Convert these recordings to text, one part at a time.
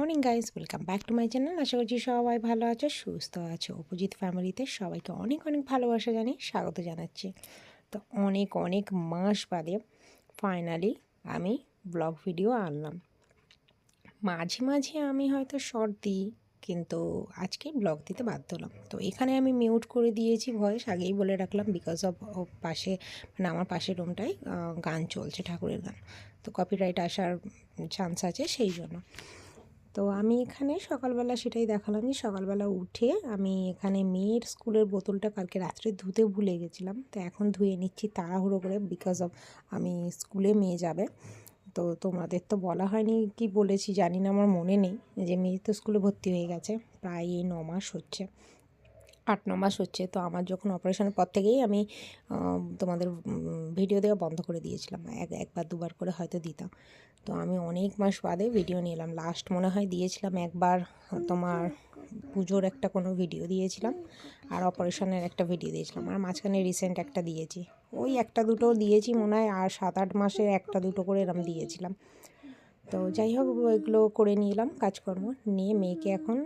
Morning guys, welcome back to my channel. আশা করছি সবাই ভালো আছো, সুস্থ আছো। অপোজিট ফ্যামিলিতে সবাইকে অনেক অনেক ভালোবাসা জানি, স্বাগত জানাচ্ছি। তো অনেক অনেক মাস বাদে ফাইনালি আমি ব্লগ ভিডিও আনলাম। মাঝে মাঝে আমি হয়তো শর্ট দিই, কিন্তু আজকে ব্লগ দিতে বাধ্য হলাম। তো এখানে আমি মিউট করে দিয়েছি ভয়েস, আগেই বলে রাখলাম, বিকজ অফ পাশে মানে আমার পাশের রুমটায় গান চলছে, ঠাকুরের গান। তো কপিরাইট আসার চান্স আছে, সেই জন্য। তো আমি এখানে সকালবেলা সেটাই দেখালাম যে সকালবেলা উঠে আমি এখানে মেয়ের স্কুলের বোতলটা কালকে রাত্রে ধুতে ভুলে গেছিলাম, তো এখন ধুয়ে নিচ্ছি তাড়াহুড়ো করে, বিকজ অফ আমি স্কুলে মেয়ে যাবে। তো তোমাদের তো বলা হয়নি, কি বলেছি জানি না, আমার মনে নেই, যে মেয়ে তো স্কুলে ভর্তি হয়ে গেছে, প্রায় এই 9 মাস হচ্ছে, 8-9 মাস হচ্ছে। তো আমার যখন অপারেশনের পর থেকেই আমি তোমাদের ভিডিও দেওয়া বন্ধ করে দিয়েছিলাম, একবার দুবার করে হয়তো দিতাম। তো আমি অনেক মাস বাদে ভিডিও নিলাম। লাস্ট মনে হয় দিয়েছিলাম একবার তোমার পুজোর একটা কোনো ভিডিও দিয়েছিলাম, আর অপারেশনের একটা ভিডিও দিয়েছিলাম, আর মাঝখানে রিসেন্ট একটা দিয়েছি, ওই একটা দুটো দিয়েছি মনে হয়, আর 7-8 মাসে একটা দুটো করে এরম দিয়েছিলাম। তো যাই হোক, এগুলো করে নিলাম কাজকর্ম নিয়ে, মেয়েকে এখন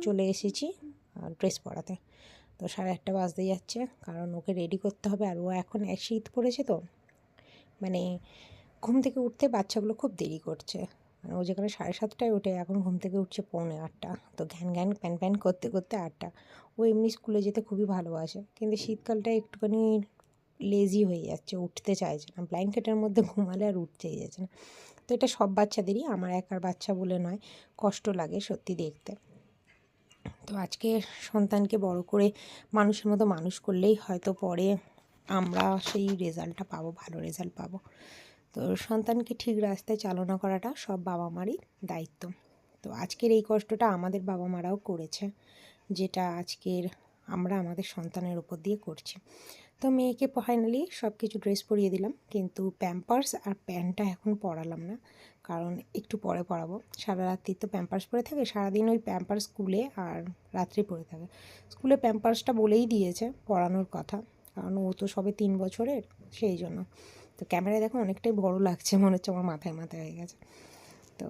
চলে এসেছি ড্রেস পরাতে। তো 8:30 বাজতে যাচ্ছে, কারণ ওকে রেডি করতে হবে। আর ও এখন শীত পড়েছে, তো মানে ঘুম থেকে উঠতে বাচ্চাগুলো খুব দেরি করছে। মানে ও যেখানে 7:30টায় ওঠে, এখন ঘুম থেকে উঠছে 7:45। তো ঘ্যান ঘ্যান প্যান প্যান করতে করতে 8টা। ও এমনি স্কুলে যেতে খুবই ভালোবাসে, কিন্তু শীতকালটা একটুখানি লেজি হয়ে যাচ্ছে, উঠতে চাইছে না, ব্ল্যাঙ্কেটের মধ্যে ঘুমালে আর উঠতেই যাচ্ছে না। তো এটা সব বাচ্চাদেরই, আমার একার বাচ্চা বলে নয়, কষ্ট লাগে সত্যি দেখতে। তো আজকে সন্তানকে বড় করে মানুষের মতো মানুষ করলেই হয়তো পরে আমরা সেই রেজাল্টটা পাবো, ভালো রেজাল্ট পাবো। তো সন্তানকে ঠিক রাস্তায় চালনা করাটা সব বাবা মারই দায়িত্ব। তো আজকের এই কষ্টটা আমাদের বাবা মারাও করেছে, যেটা আজকের আমরা আমাদের সন্তানের উপর দিয়ে করছি। তো মেয়েকে ফাইনালি সব কিছু ড্রেস পরিয়ে দিলাম, কিন্তু প্যাম্পার্স আর প্যান্টটা এখন পরালাম না, কারণ একটু পরে পরাবো। সারা রাত্রি তো প্যাম্পার্স পরে থাকে, সারাদিন ওই প্যাম্পার্স স্কুলে আর রাত্রি পরে থাকে। স্কুলে প্যাম্পার্সটা বলেই দিয়েছে পরানোর কথা, কারণ ও তো সবে 3 বছরের, সেই জন্য। তো ক্যামেরায় দেখো অনেকটাই বড় লাগছে, মনে হচ্ছে আমার মাথায় মাথায় হয়ে গেছে। তো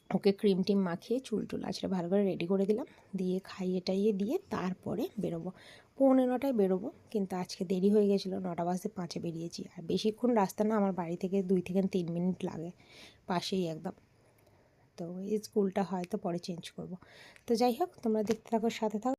ওকে ক্রিম টিম মাখিয়ে চুল টুল আছড়ে ভালো করে রেডি করে দিলাম, দিয়ে খাইয়ে টাইয়ে দিয়ে তারপরে বেরোবো। 9:45 বেরোবো, কিন্তু আজকে দেরি হয়ে গেছিলো, 9টা বাজতে 5-এ বেরিয়েছি। আর বেশিক্ষণ রাস্তা না, আমার বাড়ি থেকে 2 থেকে 3 মিনিট লাগে, পাশেই একদম। তো এই স্কুলটা হয়তো পরে চেঞ্জ করব। তো যাই হোক, তোমরা দেখতে থাকো, সাথে থাকো।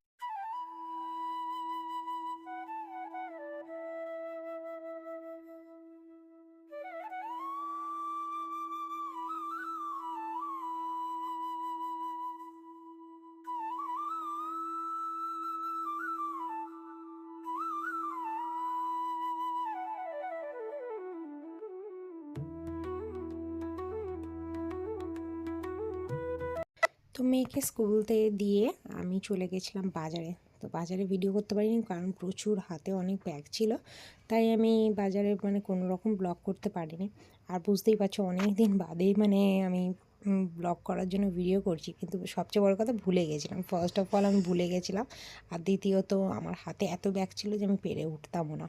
তো মেয়েকে স্কুল থেকে দিয়ে আমি চলে গেছিলাম বাজারে। তো বাজারে ভিডিও করতে পারিনি, কারণ প্রচুর হাতে অনেক ব্যাগ ছিল, তাই আমি বাজারে মানে কোনো রকম ব্লগ করতে পারিনি। আর বুঝতেই পারছো অনেক দিন বাদেই মানে আমি ব্লগ করার জন্য ভিডিও করছি, কিন্তু সবচেয়ে বড় কথা ভুলে গেছিলাম। ফার্স্ট অফ অল আমি ভুলে গেছিলাম, আর দ্বিতীয়ত আমার হাতে এত ব্যাগ ছিল যে আমি পেরে উঠতামও না।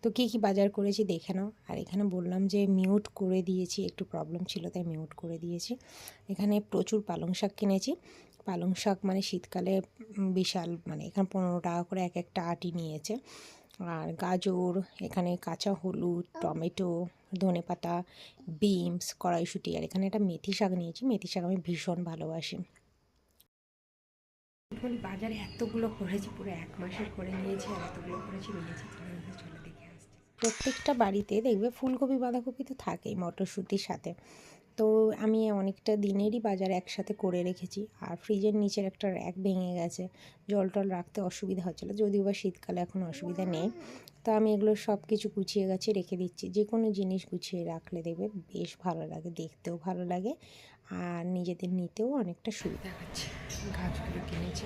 তো কী কী বাজার করেছি দেখে নাও। আর এখানে বললাম যে মিউট করে দিয়েছি, একটু প্রবলেম ছিল তাই মিউট করে দিয়েছি। এখানে প্রচুর পালং শাক কিনেছি। পালং শাক মানে শীতকালে বিশাল, মানে এখানে 15 টাকা করে এক একটা আটি নিয়েছে। আর গাজর, এখানে কাঁচা হলুদ, টমেটো, ধনেপাতা, বিনস, কড়াইশুঁটি, আর এখানে একটা মেথি শাক নিয়েছি। মেথি শাক আমি ভীষণ ভালোবাসি। বাজারে এতগুলো করেছি, পুরো 1 মাসের করে নিয়েছি, আর এতগুলো করেছি নিয়েছি, চলে দেখে আসছি। প্রত্যেকটা বাড়িতে দেখবে ফুলকপি বাঁধাকপি তো থাকেই মটরশুঁটির সাথে। তো আমি অনেকটা দিনেরই বাজার একসাথে করে রেখেছি। আর ফ্রিজের নিচের একটা র্যাক ভেঙে গেছে, জল টল রাখতে অসুবিধা হচ্ছিলো, যদিও বা শীতকালে এখন অসুবিধা নেই। তো আমি এগুলো সব কিছু গুছিয়ে গাছিয়ে রেখে দিচ্ছি। যে কোনো জিনিস গুছিয়ে রাখলে দেখবে বেশ ভালো লাগে, দেখতেও ভালো লাগে, আর নিজেদের নিতেও অনেকটা সুবিধা হচ্ছে। গাছগুলো কিনেছি,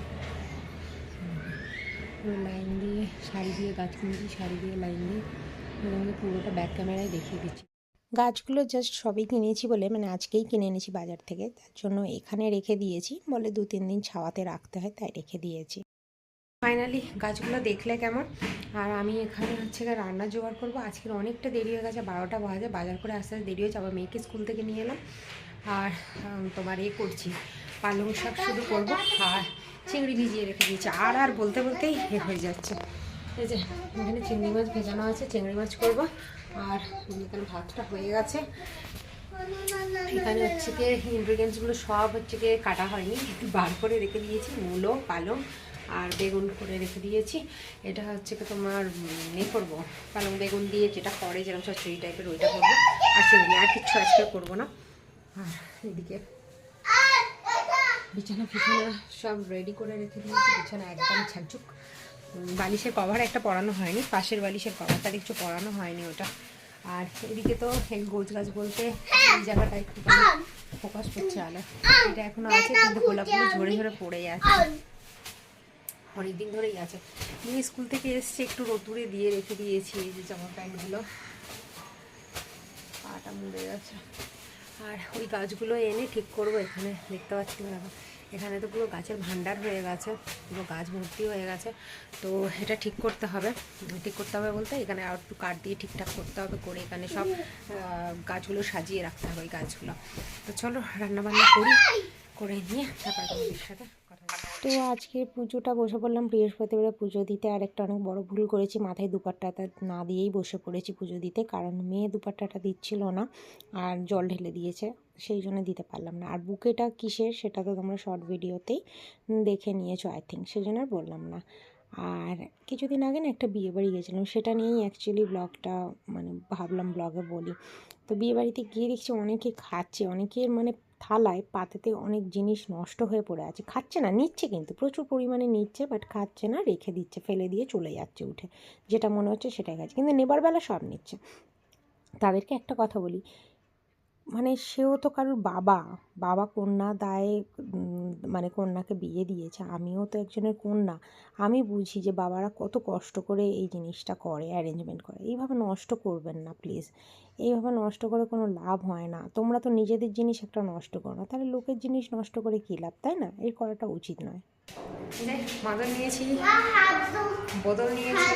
পুরো লাইন দিয়ে শাড়ি দিয়ে গাছ কিনেছি, শাড়ি দিয়ে লাইন দিয়ে, পুরোটা ব্যাক ক্যামেরায় দেখিয়ে দিচ্ছি। গাছগুলো জাস্ট সবই কিনেছি বলে, মানে আজকেই কিনে এনেছি বাজার থেকে, তার জন্য এখানে রেখে দিয়েছি, বলে 2-3 দিন ছাওয়াতে রাখতে হয়, তাই রেখে দিয়েছি। ফাইনালি গাছগুলো দেখলে কেমন। আর আমি এখানে হচ্ছে রান্না জোগাড় করবো। আজকের অনেকটা দেরি হয়ে গেছে, 12টা বাজে, বাজার করে আস্তে আস্তে দেরি হয়েছে। আবার মেয়েকে স্কুল থেকে নিয়ে এলাম, আর তোমার করছি পালং শাক শুধু করবো, আর চিংড়ি ভিজিয়ে রেখে দিয়েছি। আর বলতে বলতেই হয়ে যাচ্ছে। এই যে এখানে চিংড়ি মাছ ভেজানো আছে, চিংড়ি মাছ করবো। আর এখানে ভাতটা হয়ে গেছে। এখানে হচ্ছে কি ইনগ্রিডিয়েন্টসগুলো সব হচ্ছে কি কাটা হয়নি, একটু বার করে রেখে দিয়েছি। মূলো, পালং আর বেগুন করে রেখে দিয়েছি। এটা হচ্ছে কি তোমার করবো পালং বেগুন দিয়ে যেটা করে যেরকম চচ্চড়ি টাইপের, ওইটা করবো। আর চিংড়ি, আর কিচ্ছু আজকে করবো না। আর এদিকে বিছানা ফিছানা সব রেডি করে রেখে দিয়েছি। বিছানা একদম ঝাকঝুক। বালিশের কভার একটা পরানো হয়নি, পাশের বালিশের কভারটা কিছু পরানো হয়নি ওটা। আর এদিকে তো গোছ গাছ বলতে এই জায়গাটা একটু ফোকাস করছে আলো, এটা এখনো আছে, কিন্তু গোলাপগুলো ঝরে ঝরে পড়ে যাচ্ছে, অনেকদিন ধরেই আছে। নিয়ে স্কুল থেকে এসছে, একটু রোদুরে দিয়ে রেখে দিয়েছি এই যে জামা প্যান্টগুলো। পাটা মুড়ে গেছে। আর ওই গাছগুলো এনে ঠিক করবো। এখানে দেখতে পাচ্ছি না, এখানে তো পুরো গাছের ভান্ডার হয়ে গেছে, পুরো গাছ ভর্তি হয়ে গেছে। তো এটা ঠিক করতে হবে। ঠিক করতে হবে বলতে এখানে আর একটু কাঠ দিয়ে ঠিকঠাক করতে হবে, করে এখানে সব গাছগুলো সাজিয়ে রাখতে হবে, ওই গাছগুলো। তো চলো রান্নাবান্না করে নিয়ে তারপর তোমাদের সাথে কথা বলবো। তো আজকে পুজোটা বসে পড়লাম বৃহস্পতিবারে পুজো দিতে। আর একটা অনেক বড় ভুল করেছি, মাথায় দুপাট্টাটা না দিয়েই বসে পড়েছি পুজো দিতে, কারণ মেয়ে দুপাট্টাটা দিচ্ছিল না আর জল ঢেলে দিয়েছে, সেই জন্য দিতে পারলাম না। আর বুকেটা কিসের সেটা তো তোমরা শর্ট ভিডিওতেই দেখে নিয়েছো আই থিঙ্ক, সেই জন্য আর বললাম না। আর কিছুদিন আগে না একটা বিয়েবাড়ি গেছিলাম, সেটা নিয়েই অ্যাকচুয়ালি ব্লগটা মানে ভাবলাম ব্লগে বলি। তো বিয়েবাড়িতে গিয়ে দেখছি অনেকে খাচ্ছে, অনেকের মানে থালায় পাতেতে অনেক জিনিস নষ্ট হয়ে পড়ে আছে। খাচ্ছে না, নিচ্ছে, কিন্তু প্রচুর পরিমাণে নিচ্ছে, বাট খাচ্ছে না, রেখে দিচ্ছে, ফেলে দিয়ে চলে যাচ্ছে উঠে, যেটা মনে হচ্ছে সেটাই খাচ্ছে, কিন্তু নেবার বেলা সব নিচ্ছে। তাদেরকে একটা কথা বলি, মানে সেও তো কারোর বাবা কন্যা দায়ে মানে কন্যাকে বিয়ে দিয়েছে, আমিও তো একজনের কন্যা। আমি বুঝি যে বাবারা কত কষ্ট করে এই জিনিসটা করে, অ্যারেঞ্জমেন্ট করে। এইভাবে নষ্ট করবেন না প্লিজ, এইভাবে নষ্ট করে কোনো লাভ হয় না। তোমরা তো নিজেদের জিনিস একটা নষ্ট করো না, তাহলে লোকের জিনিস নষ্ট করে কী লাভ, তাই না? এই করাটা উচিত নয়। মাদল নিয়েছি, বোতল নিয়েছি,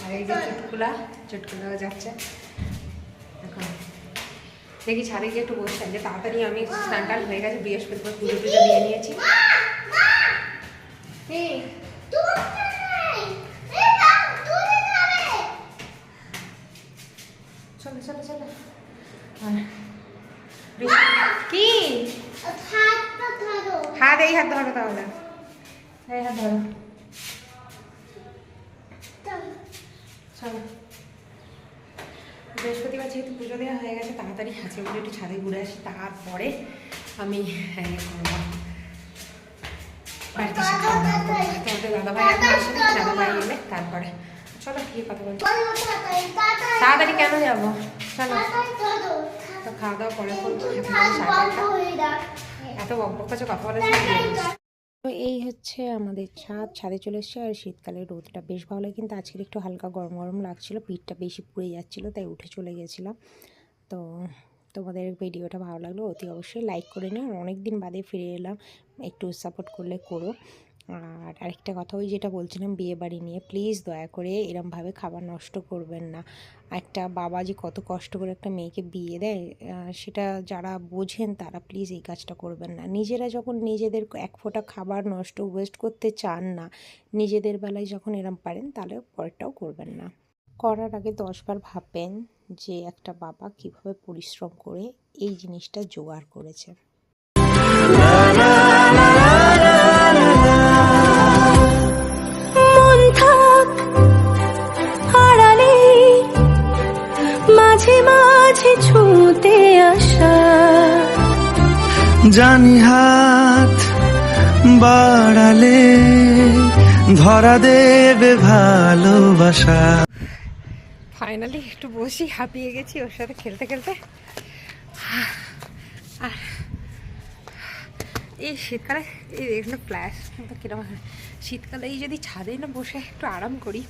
আর এই যে চুটকুলা যাচ্ছে। এখন দেখি ছাদে গিয়ে একটু বসছেন, যে তাড়াতাড়ি আমি স্নান টান হয়ে গেছে, বৃহস্পতিবার পুজো টুজো দিয়ে নিয়েছি। চলো চলো চলো। কি হাত, এই হাত ধরো, তাহলে এই হাত ধরো, চলো। বৃহস্পতিবার যেহেতু পুজো দেওয়া হয়ে গেছে, তাড়াতাড়ি আজকে বলে একটু ছাদে ঘুরে আসি, তারপরে আমি তোমাদের দাদাভাই এখন আসেনি, দাদাভাই এলে তারপরে চলো গিয়ে কথা বলছি। তাড়াতাড়ি কেন যাবো, চলো। তো খাওয়া দাওয়া করে ফেলবো, এত বকবক কাছে কথা বলে। তো এই হচ্ছে আমাদের ছাদে চলে এসছে। আর শীতকালে রোদটা বেশ ভালো লাগে, কিন্তু আজকের একটু হালকা গরম গরম লাগছিলো, পিঠটা বেশি পুড়ে যাচ্ছিলো, তাই উঠে চলে গেছিলাম। তো তোমাদের ভিডিওটা ভালো লাগলো অতি অবশ্যই লাইক করে নিও। অনেক দিন বাদে ফিরে এলাম, একটু সাপোর্ট করলে করো। আর আরেকটা কথা, ওই যেটা বলছিলাম বিয়ে বাড়ি নিয়ে, প্লিজ দয়া করে এরমভাবে খাবার নষ্ট করবেন না। একটা বাবা যে কত কষ্ট করে একটা মেয়েকে বিয়ে দেয়, সেটা যারা বোঝেন তারা প্লিজ এই কাজটা করবেন না। নিজেরা যখন নিজেদের এক ফোঁটা খাবার নষ্ট ওয়েস্ট করতে চান না, নিজেদের বেলায় যখন এরম পারেন, তাহলে পরেরটাও করবেন না। করার আগে 10 বার ভাববেন যে একটা বাবা কিভাবে পরিশ্রম করে এই জিনিসটা জোগাড় করেছে। মাঝে মাঝে ছুঁতে আসা, জানি হাত বাড়ালে ধরা দেবে ভালোবাসা। ফাইনালি একটু বসি, হাঁপিয়ে গেছি ওর সাথে খেলতে খেলতে। আর এই শীতকালে এই এখানে ফ্ল্যাশ কিরকম, শীতকালে এই যদি ছাদে না বসে একটু আরাম করি,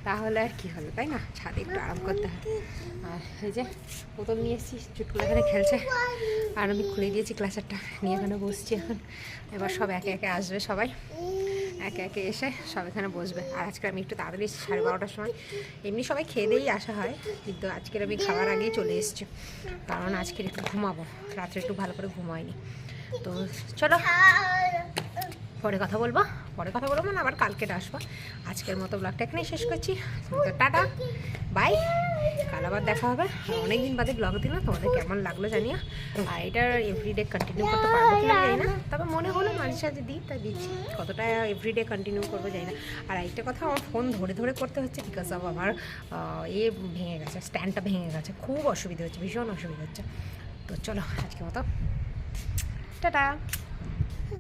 তাহলে আর কি হলো, তাই না? ছাদে একটু আরাম করতে হয়। আর এই যে বোতল নিয়ে এসেছি, চুটকুলা এখানে খেলছে, আর আমি খুলে দিয়েছি ক্লাসারটা নিয়ে এখানে বসছি। এখন এবার সব একে একে আসবে, সবাই এক একে একে এসে সব এখানে বসবে। আর আজকে আমি একটু তাড়াতাড়ি 12:30টার সময়, এমনি সবাই খেয়ে দিয়েই আসা হয়, কিন্তু আজকের আমি খাওয়ার আগেই চলে এসেছি, কারণ আজকের একটু ঘুমাবো, রাত্রে একটু ভালো করে ঘুমাইনি। তো চলো পরে কথা বলবো মানে আবার কালকে আসবো। আজকের মতো ব্লগটা এখানেই শেষ করছি। তো টাটা বাই, কাল আবার দেখা হবে। অনেক দিন বাদে ব্লগ দিলাম, তোমাদের কেমন লাগলো জানিও। আর এটা এভরিডে কন্টিনিউ করতে পারবো কিনা জানি না, তবে মনে হলো মাঝে সাঝে দিই, তাই দিচ্ছি। কতটা এভরিডে কন্টিনিউ করবো জানি না। আর একটা কথা, আমার ফোন ধরে ধরে করতে হচ্ছে, বিকজ অফ আমার ভেঙে গেছে, স্ট্যান্ডটা ভেঙে গেছে, খুব অসুবিধা হচ্ছে, ভীষণ অসুবিধা হচ্ছে। তো চলো আজকের মতো টাটা।